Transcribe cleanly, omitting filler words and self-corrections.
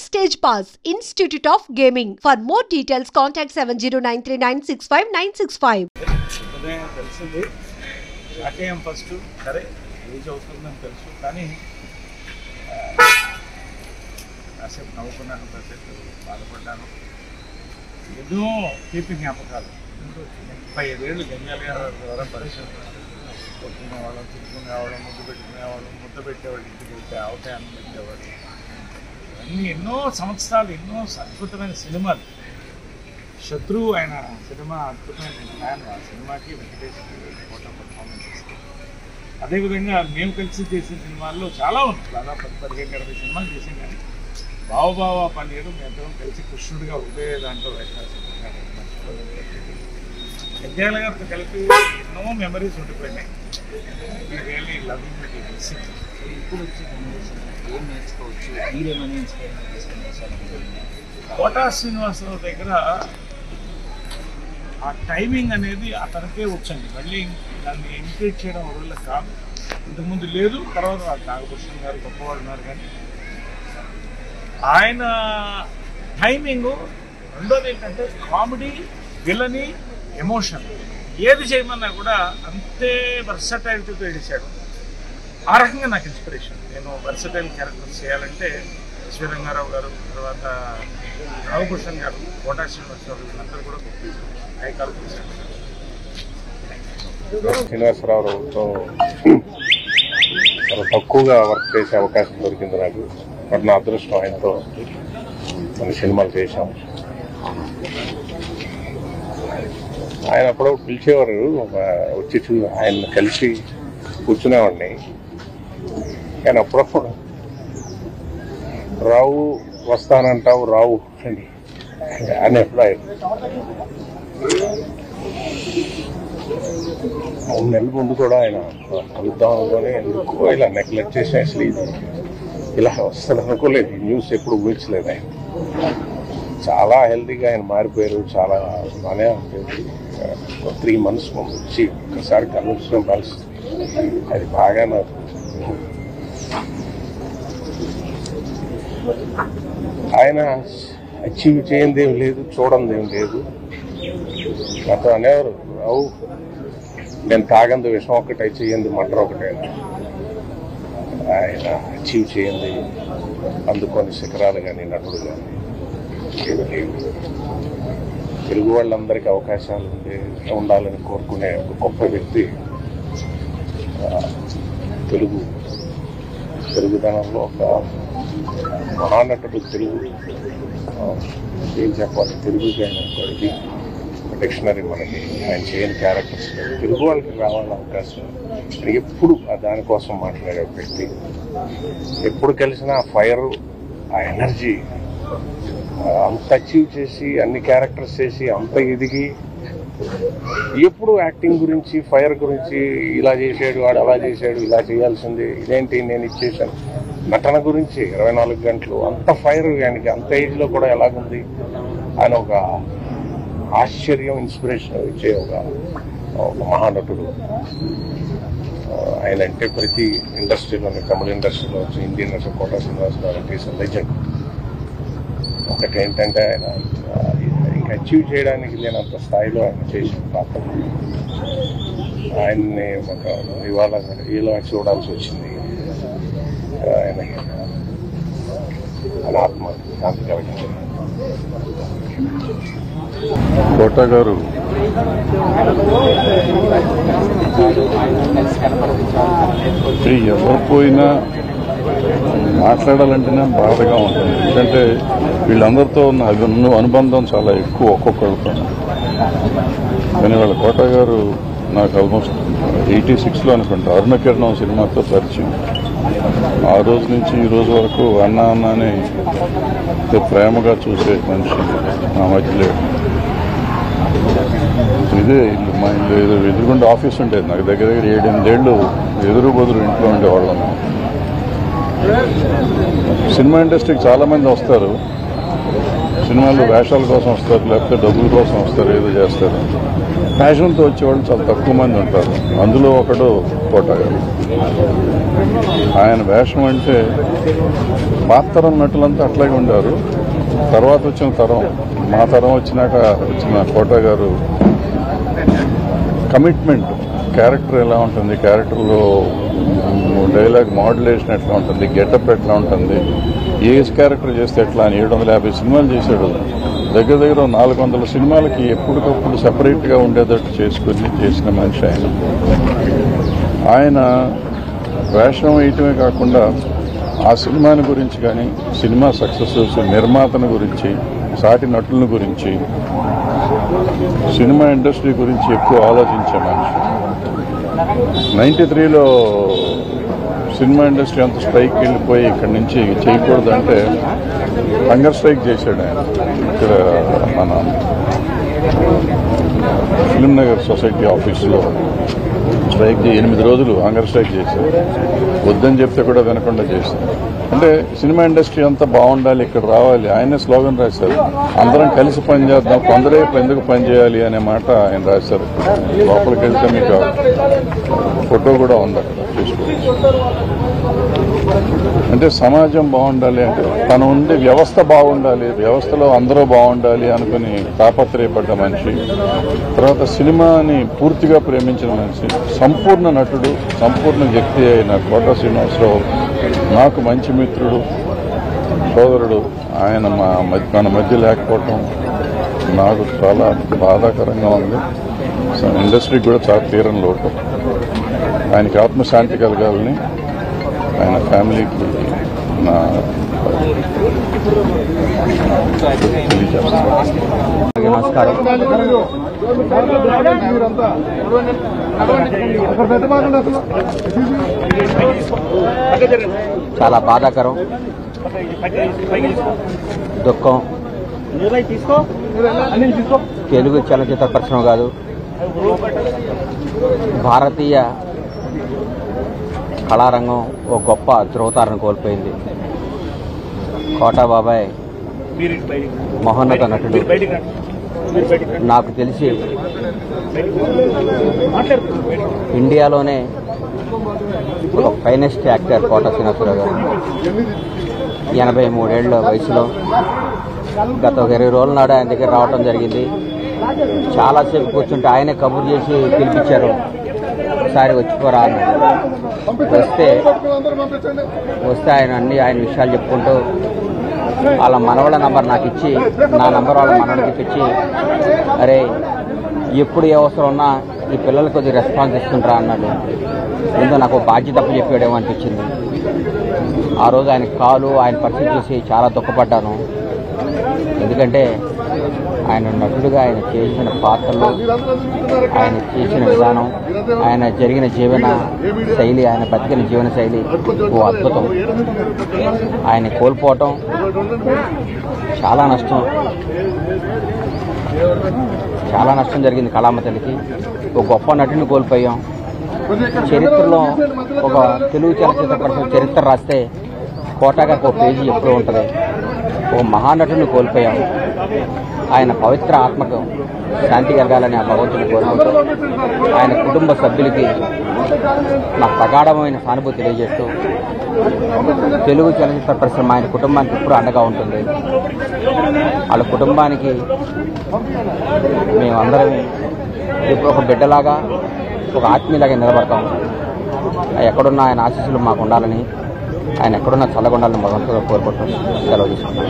Backstage Pass, Institute of Gaming. For more details, contact 7093965965. తెలిసింది నాకేం first సరే age అవుతుందని తెలుసు కానీ కాసేపు నవ్వుకున్నాను, కాసేపు బాధపడ్డాను. ఎన్నో తీపి జ్ఞాపకాలు. 35 ఏళ్ళు గంగాల గారి ద్వారా పరిచయం. కొట్టుకునేవాళ్ళం, తిట్టుకునేవాళ్ళం, ముద్దు పెట్టేవాళ్ళు, ఇంటికి వెళ్తే ఆవకాయ అన్నం పెట్టేవాళ్ళు. అన్నీ ఎన్నో సంవత్సరాలు, ఎన్నో అద్భుతమైన సినిమాలు. శత్రువు ఆయన సినిమా అద్భుతమైన ఫ్యాన్. ఆ సినిమాకి వెంకటేష్కి ఫోటో పర్ఫార్మెన్సెస్. అదేవిధంగా మేము కలిసి చేసిన సినిమాల్లో చాలా ఉన్నాయి. దాదాపు 15-20 సినిమాలు చేసాం. కానీ బావబావ పన్నీరు మేమిద్దరం కలిసి కృష్ణుడిగా ఒకటే దాంట్లో వేషాలు. గంగాల గారితో కలిపి ఎన్నో మెమరీస్ ఉండిపోయినాయి. ఈ రియల్లీ లవింగ్ ఇట్ మిస్సింగ్. ఇప్పుడు వచ్చే జనరేషన్ ఏం నేర్చుకోవచ్చు, మీరేమని ఇన్స్పైర్ చేశారు? కోటా శ్రీనివాసరావు దగ్గర ఆ టైమింగ్ అనేది అతనికే వచ్చండి. మళ్ళీ దాన్ని ఇమిటేట్ చేయడం వల్ల కాదు. ఇంతకుముందు లేదు, తర్వాత నాగభూషణ్ గారు గొప్పవాడు ఉన్నారు. కానీ ఆయన టైమింగ్. రెండోది ఏంటంటే కామెడీ, విలని, ఎమోషన్ ఏది చేయమన్నా కూడా అంతే వర్సటైలిటీతో చేశాడు. ఆ రకంగా నాకు ఇన్స్పిరేషన్. నేను వర్సటైల్ క్యారెక్టర్స్ చేయాలంటే ఎస్వి రంగారావు గారు, తర్వాత నాగభూషణ్ గారు, కోటా శ్రీనివాసరావు వీళ్ళందరూ కూడా గొప్ప నాయకాలు చేశారు. శ్రీనివాసరావుతో చాలా తక్కువగా వర్క్ చేసే అవకాశం దొరికింది నాకు. బట్ నా అదృష్టం, ఆయనతో కొన్ని సినిమాలు చేశాం. ఆయన అప్పుడప్పుడు పిలిచేవారు, వచ్చి ఆయన కలిసి కూర్చునేవాడిని. కానీ అప్పుడప్పుడు రావు వస్తానంటావు రావు అని ఎప్పుడు ఆయన 3 నెలల ముందు కూడా ఆయన కలుద్దాం అనుకొని ఎందుకో ఇలా నెగ్లెక్ట్ చేసి అసలు ఇది ఇలా వస్తుంది అనుకోలేదు. న్యూస్ ఎప్పుడు ఊహించలేదు. ఆయన చాలా హెల్తీగా ఆయన మారిపోయారు. చాలా బాగానే ఉంటుంది. 3 months ముందు వచ్చి ఒకసారి కలుసుకోవడం పరిస్థితి అది బాగా నాకు. ఆయన అచీవ్ చేయందేం లేదు, చూడందేం లేదు. నాతో అనేవారు, రావు నేను తాగంది విషం ఒకటే, చేయంది మటర్ ఒకటే. ఆయన అచీవ్ చేయండి అందుకొని శిఖరాలు కానీ నటుడు కానీ ఏమీ లేవు. తెలుగు వాళ్ళందరికీ అవకాశాలు ఉండాలని కోరుకునే ఒక గొప్ప వ్యక్తి. తెలుగుదనంలో ఒక మహానటుడు. తెలుగు ఏం చెప్పాలి, తెలుగుకి ఆయన ఇది డిక్షనరీ. మనకి ఆయన చేయని క్యారెక్టర్స్ తెలుగు వాళ్ళకి రావాలని అవకాశం. ఎప్పుడు దానికోసం మాట్లాడే వ్యక్తి. ఎప్పుడు కలిసినా ఆ ఫైర్, ఆ ఎనర్జీ అంత అచీవ్ చేసి, అన్ని క్యారెక్టర్స్ చేసి, అంత ఎదిగి, ఎప్పుడు యాక్టింగ్ గురించి, ఫైర్ గురించి, ఇలా చేసాడు వాడు, అలా చేశాడు, ఇలా చేయాల్సింది, ఇదేంటి నేను ఇచ్చేసాను, నటన గురించి 24 గంటలు అంత ఫైర్. ఆయనకి అంత ఏజ్లో కూడా ఎలాగుంది ఆయన ఒక ఆశ్చర్యం, ఇన్స్పిరేషన్ ఇచ్చే ఒక మహానటుడు. ఆయన అంటే ప్రతి ఇండస్ట్రీలోని, తమిళ ఇండస్ట్రీలో వచ్చి ఇండియన్ ఇండస్ట్రీ కోటా శ్రీనివాసరావు అంటే ఈస్ లెజెండ్. ఒకటి ఏంటంటే ఆయన ఇంకా అచీవ్ చేయడానికి లేనంత స్థాయిలో ఆయన చేసిన పాత్ర. ఆయన్ని ఒక ఇవాళ ఈలో చూడాల్సి వచ్చింది. ఆయన ఆత్మ శాంతి కలిగించింది. కోటా గారు ఎవరు పోయినా మాట్లాడాలంటేనే బాధగా ఉంటుంది. ఎందుకంటే వీళ్ళందరితో ఉన్న అనుబంధం చాలా ఎక్కువ ఒక్కొక్కరితో. కానీ వాళ్ళ కోటా గారు నాకు ఆల్మోస్ట్ 86లో అనుకుంటా అరుణకిరణం సినిమాతో పరిచయం. ఆ రోజు నుంచి ఈ రోజు వరకు అన్న అన్నని ప్రేమగా చూసే మనిషి నా మధ్యలో. ఇదే ఇల్లు, మా ఇల్లు ఎదురుగుండా ఆఫీస్ ఉండేది. నాకు దగ్గర 7-8 ఏళ్ళు ఎదురు బదురు ఇంట్లో ఉండేవాళ్ళం. సినిమా ఇండస్ట్రీకి చాలామంది వస్తారు, సినిమాల్లో వేషాల కోసం వస్తారు, లేకపోతే డబ్బుల కోసం వస్తారు, ఏదో చేస్తారు. ప్యాషన్తో వచ్చేవాళ్ళు చాలా తక్కువ మంది ఉంటారు. అందులో ఒకడు కోట గారు. ఆయన వేషం అంటే పాత తరం నటులంతా అట్లాగే ఉండారు. తర్వాత వచ్చిన తరం, మా తరం వచ్చినాక వచ్చిన కోట గారు కమిట్మెంట్, క్యారెక్టర్ ఎలా ఉంటుంది, క్యారెక్టర్లో డైలాగ్ మాడ్యులేషన్ ఎట్లా ఉంటుంది, గెటప్ ఎట్లా ఉంటుంది, ఏ క్యారెక్టర్ చేస్తే ఎట్లా అని 750 సినిమాలు చేశాడు. దగ్గర దగ్గర 400 సినిమాలకి ఎప్పటికప్పుడు సెపరేట్గా ఉండేటట్టు చేసిన మనిషి ఆయన. ఆయన వేషం వేయటమే కాకుండా ఆ సినిమాని గురించి కానీ, సినిమా సక్సెస్, నిర్మాతను గురించి, సాటి నటుల గురించి, సినిమా ఇండస్ట్రీ గురించి ఎక్కువ ఆలోచించే మనిషి. 93లో సినిమా ఇండస్ట్రీ అంత స్ట్రైక్ వెళ్ళిపోయి ఇక్కడి నుంచి చేయకూడదంటే హంగర్ స్ట్రైక్ చేశాడు ఆయన. ఇక్కడ మన ఫిల్మ్ నగర్ సొసైటీ ఆఫీస్లో స్ట్రైక్ 8 రోజులు హంగర్ స్ట్రైక్ చేశారు. వద్దని చెప్తే కూడా వినకుండా చేశారు. అంటే సినిమా ఇండస్ట్రీ అంతా బాగుండాలి, ఇక్కడ రావాలి. ఆయనే స్లోగన్ రాశారు, అందరం కలిసి పనిచేద్దాం, కొందరే ఎందుకు పనిచేయాలి అనే మాట ఆయన రాశారు. లోపలికి వెళ్తే మీకు ఫోటో కూడా ఉంది అక్కడ, చూసుకోవచ్చు. అంటే సమాజం బాగుండాలి అంటే తను ఉండే వ్యవస్థ బాగుండాలి, వ్యవస్థలో అందరూ బాగుండాలి అనుకుని తాపత్రయపడ్డ మనిషి. తర్వాత సినిమాని పూర్తిగా ప్రేమించిన మనిషి, సంపూర్ణ నటుడు, సంపూర్ణ వ్యక్తి అయిన కోట శ్రీనివాసరావు నాకు మంచి మిత్రుడు, సోదరుడు. ఆయన మన మధ్య లేకపోవటం నాకు చాలా బాధాకరంగా ఉంది. ఇండస్ట్రీకి కూడా చాలా తీరని లోటు. ఆయనకి ఆత్మశాంతి కలగాలని ఆయన ఫ్యామిలీకి నా నమస్కారం. చాలా బాధాకరం, దుఃఖం. తెలుగు చలనచిత్ర పరిశ్రమ కాదు, భారతీయ కళారంగం ఓ గొప్ప ధ్రువతారను కోల్పోయింది. కోటా బాబాయ్ మహోన్నత నటుడు. నాకు తెలిసి ఇండియాలోనే ఒక ఫైనెస్ట్ యాక్టర్ కోట శ్రీనివాసరావు గారు. 83 ఏళ్ల వయసులో గత 20 రోజుల నాడు ఆయన దగ్గర రావడం జరిగింది. చాలాసేపు కూర్చుంటే ఆయనే కబుర్ చేసి పిలిపించారు, ఒకసారి వచ్చిపోరా అన్నాడు. వస్తే ఆయన విషయాలు చెప్పుకుంటూ వాళ్ళ మనవాళ్ళ నంబర్ నాకు ఇచ్చి, నా నంబర్ వాళ్ళ మనవాళ్ళకి ఇచ్చి, అరే ఎప్పుడు ఏ అవసరం ఉన్నా ఈ పిల్లలకు కొద్దిగా రెస్పాన్స్ ఇస్తుంటారా అన్నాడు. ముందు నాకు బాధ్యత తప్పు చెప్పాడేమో అనిపించింది. ఆ రోజు ఆయన కాలు, ఆయన పరిస్థితి చూసి చాలా దుఃఖపడ్డాను. ఎందుకంటే ఆయన నటుడుగా ఆయన చేసిన పాత్రలు, ఆయన చేసిన విధానం, ఆయన జరిగిన జీవన శైలి, ఆయన బతికిన జీవన శైలి ఓ అద్భుతం. ఆయన కోల్పోవటం చాలా నష్టం. చాలా నష్టం జరిగింది కళామతలికి. ఒక గొప్ప నటుని కోల్పోయాం. చరిత్రలో ఒక తెలుగు చలనచిత్ర పరిశ్రమ చరిత్ర రాస్తే కోటా గారికి ఒక పేజీ ఎప్పుడూ ఉంటుంది. ఒక మహానటుని కోల్పోయాం. ఆయన పవిత్ర ఆత్మకు శాంతి కలగాలని ఆ భగవంతుని కోరుకుంటూ ఆయన కుటుంబ సభ్యులకి నా ప్రగాఢమైన సానుభూతి తెలియజేస్తూ, తెలుగు చలనచిత్ర పరిశ్రమ ఆయన కుటుంబానికి ఎప్పుడు అండగా ఉంటుంది. వాళ్ళ కుటుంబానికి మేమందరం ఇప్పుడు ఒక బిడ్డలాగా, ఒక ఆత్మీయులాగా నిలబడతాం. ఎక్కడున్న ఆయన ఆశీస్సులు మాకు ఉండాలని, ఆయన ఎక్కడున్న చల్లగా ఉండాలని భగవంతుడు కోరుకుంటూ సెలవు తీసుకుంటాం.